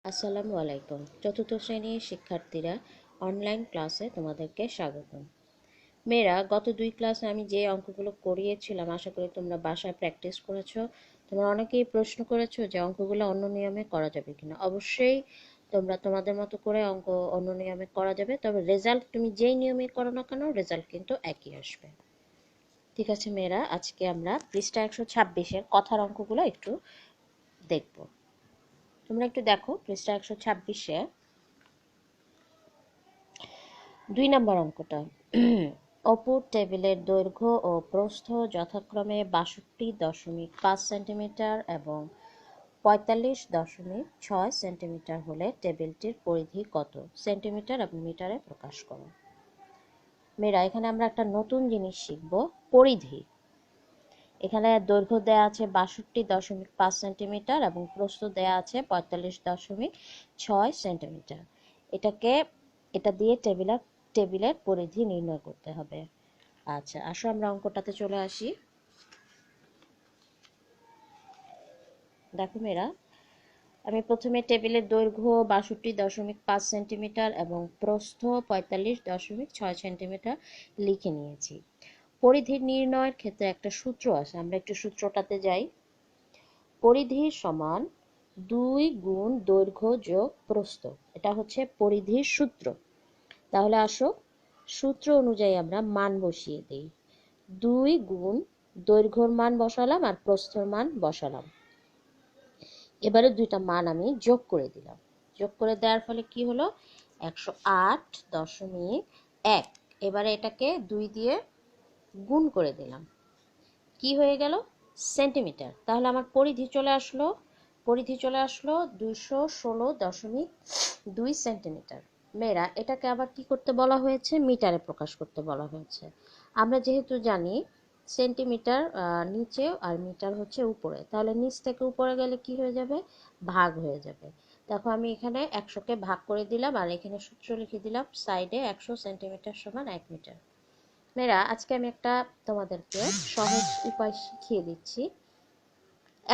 আসসালামু আলাইকুম। চতুর্থ শ্রেণীর শিক্ষার্থীরা অনলাইন ক্লাসে তোমাদেরকে স্বাগতম। মেয়েরা, গত 2 ক্লাসে আমি যে অঙ্কগুলো করিয়েছিলাম আশা করি তোমরা বাসায় প্র্যাকটিস করেছো। তোমরা অনেকেই প্রশ্ন করেছো যে অঙ্কগুলো অন্য নিয়মে করা যাবে কিনা। অবশ্যই তোমরা তোমাদের মতো করে অঙ্ক অন্য নিয়মে করা যাবে, তবে রেজাল্ট তুমি যেই নিয়মে করো না কেন রেজাল্ট কিন্তু একই আসবে। ঠিক আছে মেয়েরা, আজকে আমরা পৃষ্ঠা 126-এর কথার অঙ্কগুলো একটু দেখব। তোমরা একটু দেখো পৃষ্ঠা 126-এ 2 নম্বর অঙ্কটা। অপুর টেবিলের দৈর্ঘ্য ও প্রস্থ যথাক্রমে ৬২.৫ সেন্টিমিটার এবং ৪৫.৬ সেন্টিমিটার হলে টেবিলটির পরিধি কত সেন্টিমিটার এবং মিটারে প্রকাশ করো। মেয়েরা, এখানে আমরা একটা নতুন জিনিস শিখব, পরিধি। এখানে দৈর্ঘ্য দেয়া আছে ৬২.৫ সেন্টিমিটার এবং প্রস্থ দেয়া আছে ৪৫.৬ সেন্টিমিটার। এটা দিয়ে টেবিলের পরিধি নির্ণয় করতে হবে। আচ্ছা, আসো আমরা অঙ্কটাতে চলে আসি। দেখো মেয়েরা, আমি প্রথমে টেবিলের দৈর্ঘ্য ৬২.৫ সেন্টিমিটার এবং প্রস্থ ৪৫.৬ সেন্টিমিটার লিখে নিয়েছি। পরিধি নির্ণয়ের ক্ষেত্রে একটা সূত্র আছে, আমরা একটু সূত্রটাতে যাই। পরিধি সমান 2 গুণ দৈর্ঘ্য যোগ প্রস্থ, এটা হচ্ছে পরিধির সূত্র। তাহলে আসো সূত্র অনুযায়ী আমরা মান বসিয়ে দিই। 2 গুণ দৈর্ঘ্যর মান বসালাম আর প্রস্থর মান বসালাম। এবারে দুইটা মান আমি যোগ করে দিলাম। যোগ করে দেওয়ার ফলে কি হলো? 108.1। এবারে এটাকে 2 দিয়ে গুণ করে দিলাম। কি হয়ে গেল? সেন্টিমিটার। তাহলে আমার পরিধি চলে আসলো 216.2 সেন্টিমিটার। মেয়েরা, এটাকে আবার কি করতে বলা হয়েছে? মিটারে প্রকাশ করতে বলা হয়েছে। আমরা যেহেতু জানি সেন্টিমিটার নিচে আর মিটার হচ্ছে উপরে, তাহলে নিচ থেকে উপরে গেলে কি হয়ে যাবে? ভাগ হয়ে যাবে। দেখো আমি এখানে 100কে ভাগ করে দিলাম আর এখানে সূত্র লিখে দিলাম সাইডে, 100 সেন্টিমিটার সমান 1 মিটার। মেয়েরা, আজকে আমি একটা তোমাদেরকে সহজ উপায় শিখিয়ে দিচ্ছি।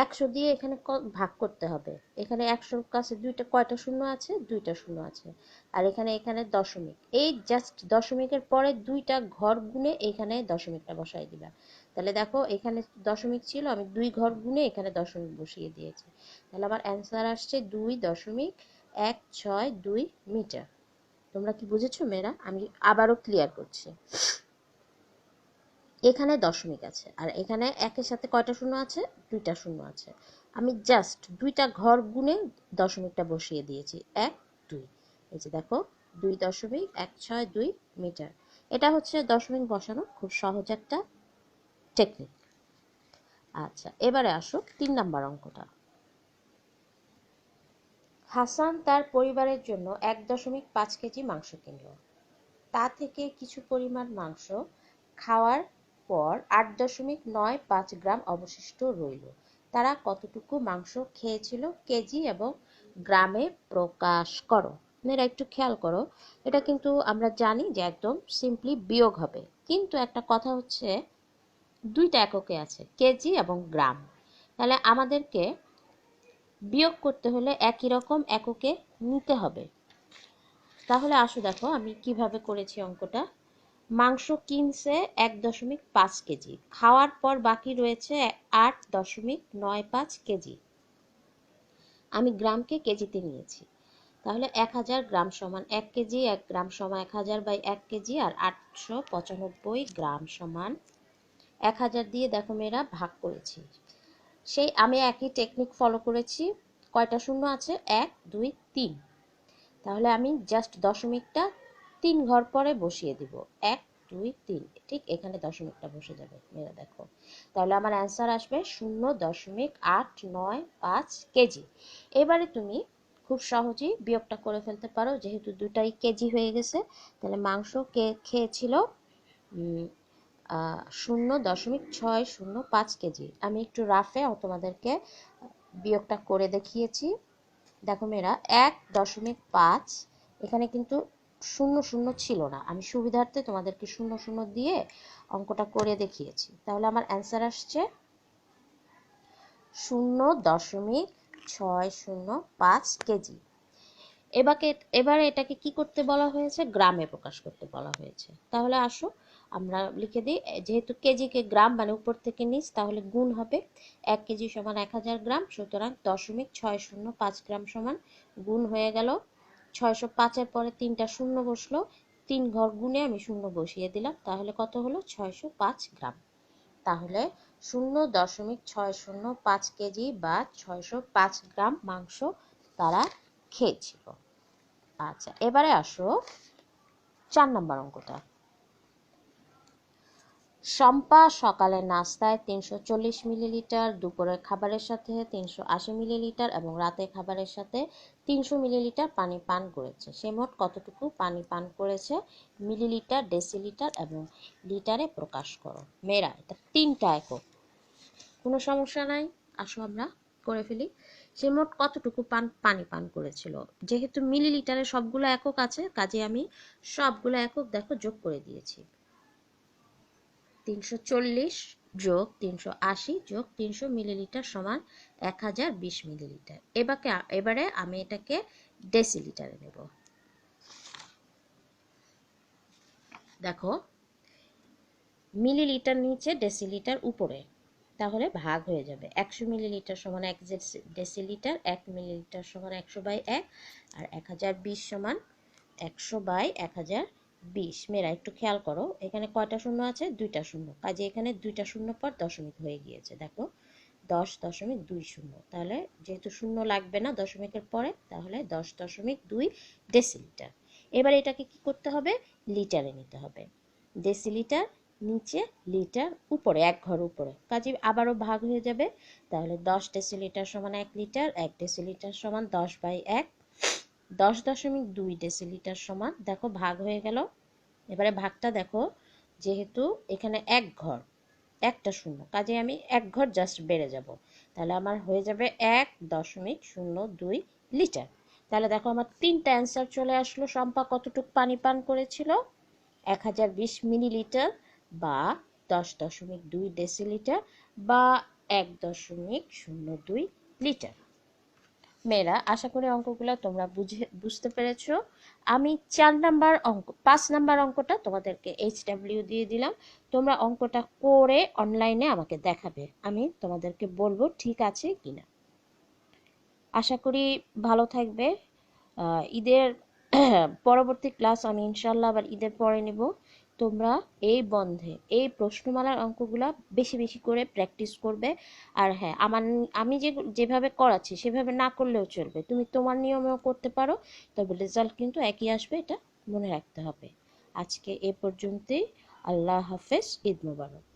100 দিয়ে এখানে ভাগ করতে হবে। এখানে 100-র কাছে কয়টা শূন্য আছে? 2টা শূন্য আছে। আর এখানে দশমিক, এই জাস্ট দশমিকের পরে 2টা ঘর গুণে এখানে দশমিকটা বসাই দিবা। তাহলে দেখো এখানে দশমিক ছিল, আমি 2 ঘর গুণে এখানে দশমিক বসিয়ে দিয়েছি। তাহলে আমার অ্যান্সার আসছে 2.162 মিটার। তোমরা কি বুঝেছো মেয়েরা? আমি আবারও ক্লিয়ার করছি। এখানে দশমিক আছে আর এখানে একের সাথে কয়টা শূন্য আছে? 2টা শূন্য আছে। আমি জাস্ট 2টা ঘর গুণে দশমিকটা বসিয়ে দিয়েছি, 1 2। এই যে দেখো 2.162 মিটার। এটা হচ্ছে দশমিক বসানো খুব সহজ একটা টেকনিক। আচ্ছা, এবারে আসো 3 নাম্বার অঙ্কটা। হাসান তার পরিবারের জন্য 1.5 কেজি মাংস কিনল। তা থেকে কিছু পরিমাণ মাংস খাওয়ার পর 8.95 গ্রাম অবশিষ্ট রইল। তারা কতটুকু মাংস খেয়েছিল কেজি এবং গ্রামে প্রকাশ করো। মেয়েরা একটু খেয়াল করো, এটা কিন্তু আমরা জানি যে একদম সিম্পলি বিয়োগ হবে, কিন্তু একটা কথা হচ্ছে 2টা এককে আছে, কেজি এবং গ্রাম। তাহলে আমাদেরকে বিয়োগ করতে হলে একই রকম এককে নিতে হবে। তাহলে আসো দেখো আমি কিভাবে করেছি অঙ্কটা। মাংস কিনছে 1.5 কেজি, খাওয়ার পর বাকি রয়েছে 8.95 কেজি। আমি গ্রামকে কেজিতে নিয়েছি। তাহলে 1000 গ্রাম সমান 1 কেজি, 1 গ্রাম সমান 1000/1 কেজি, আর 895 গ্রাম সমান 1000 দিয়ে দেখো মেয়েরা ভাগ করেছি। সেই আমি একই টেকনিক ফলো করেছি। কয়টা শূন্য আছে? 1 2 3। তাহলে আমি জাস্ট দশমিকটা 3 ঘর পরে বসিয়ে দিব, 1 2 3। ঠিক এখানে দশমিকটা বসে যাবে মেয়েরা দেখো। তাহলে আমার অ্যান্সার আসবে 0.895 কেজি। এবারে তুমি খুব সহজেই বিয়োগটা করে ফেলতে পারো, যেহেতু দুটাই কেজি হয়ে গেছে। তাহলে মাংস খেয়েছিল 0.605 কেজি। আমি একটু রাফে তোমাদেরকে বিয়োগটা করে দেখিয়েছি। দেখো মেয়েরা, 1.5, এখানে কিন্তু শূন্য শূন্য ছিল না, আমি সুবিধার্থে তোমাদেরকে শূন্য শূন্য দিয়ে অঙ্কটা করে দেখিয়েছি। তাহলে আমার অ্যান্সার আসছে 0.605 কেজি। এবারে এটাকে কি করতে বলা হয়েছে, গ্রামে প্রকাশ করতে বলা হয়েছে। তাহলে আসো আমরা লিখে দিই, যেহেতু কেজিকে গ্রাম মানে উপর থেকে নিচ, তাহলে গুণ হবে 1 কেজি সমান 1000 গ্রাম, সুতরাং 0.605 গ্রাম সমান গুণ হয়ে গেল 605-এর পরে 3টা শূন্য বসলো, 3 ঘর গুণে আমি শূন্য বসিয়ে দিলাম, তাহলে কত হলো 605 গ্রাম। তাহলে 0.605 কেজি বা 605 গ্রাম মাংস তারা খেয়েছিল। আচ্ছা, এবারে আসো 4 নম্বর অঙ্কটা। শম্পা সকালে নাস্তায় 340 মিলিলিটার, দুপুরের খাবারের সাথে 380 মিলিলিটার এবং রাতের খাবারের সাথে 300 মিলিলিটার পানি পান করেছে। সে মোট কতটুকু পানি পান করেছে? মিলিলিটার, ডেসিলিটার এবং লিটারে প্রকাশ করো। মেয়েরা, এটা 3টা একক, কোনো সমস্যা নাই, আসো আমরা করে ফেলি। সে মোট কতটুকু পানি পান করেছিল, যেহেতু মিলিলিটারে সবগুলো একক আছে, কাজে আমি সবগুলো একক দেখো যোগ করে দিয়েছি। 340 যোগ 380 যোগ 300 মিলিলিটার সমান 1020 মিলিলিটার। এবারে আমি এটাকে ডেসিলিটারে নেব। দেখো, মিলিলিটার নিচে, ডেসিলিটার উপরে, তাহলে ভাগ হয়ে যাবে। 100 মিলিলিটার সমান 1 ডেসিলিটার, 1 মিলিলিটার সমান 100/1, আর 1020 সমান 100/1020। মেয়েরা একটু খেয়াল করো, এখানে কয়টা শূন্য আছে? 2টা শূন্য, কাজে এখানে 2টা শূন্য পর দশমিক হয়ে গিয়েছে। দেখো 10.20, তাহলে যেহেতু শূন্য লাগবে না দশমিকের পরে, তাহলে 10.2 ডেসিলিটার। এবার এটাকে কি করতে হবে? লিটারে নিতে হবে। ডেসিলিটার নিচে, লিটার উপরে, 1 ঘর উপরে, কাজে আবারও ভাগ হয়ে যাবে। তাহলে 10 ডেসিলিটার সমান 1 লিটার, 1 ডেসিলিটার সমান 10/1, 10.2 ডেসিলিটার সমান, দেখো ভাগ হয়ে গেল। এবারে ভাগটা দেখো, যেহেতু এখানে 1 ঘর, একটা শূন্য, কাজে আমি 1 ঘর জাস্ট বেড়ে যাব, তাহলে আমার হয়ে যাবে 1.02 লিটার। তাহলে দেখো আমার 3টা অ্যান্সার চলে আসলো। শম্পা কতটুকু পানি পান করেছিল? 1020 মিলিলিটার বা 10.2 ডেসিলিটার বা 1.02 লিটার। মেয়েরা, আশা করি অঙ্কগুলো তোমরা বুঝতে পেরেছো। আমি 5 নাম্বার অঙ্কটা তোমাদেরকে HW দিয়ে দিলাম, তোমরা অঙ্কটা করে অনলাইনে আমাকে দেখাবে, আমি তোমাদেরকে বলবো ঠিক আছে কিনা। আশা করি ভালো থাকবে। ঈদের পরবর্তী ক্লাস আমি ইনশাল্লাহ আবার ঈদের পরে নেব। তোমরা এই বন্ধে এই প্রশ্নমালার অঙ্কগুলো বেশি বেশি করে প্র্যাকটিস করবে। আর হ্যাঁ, আমি যেভাবে করাচ্ছি সেভাবে না করলেও চলবে, তুমি তোমার নিয়মেও করতে পারো, তবে রেজাল্ট কিন্তু একই আসবে, এটা মনে রাখতে হবে। আজকে এ পর্যন্তই। আল্লাহ হাফেজ, ঈদ মোবারক।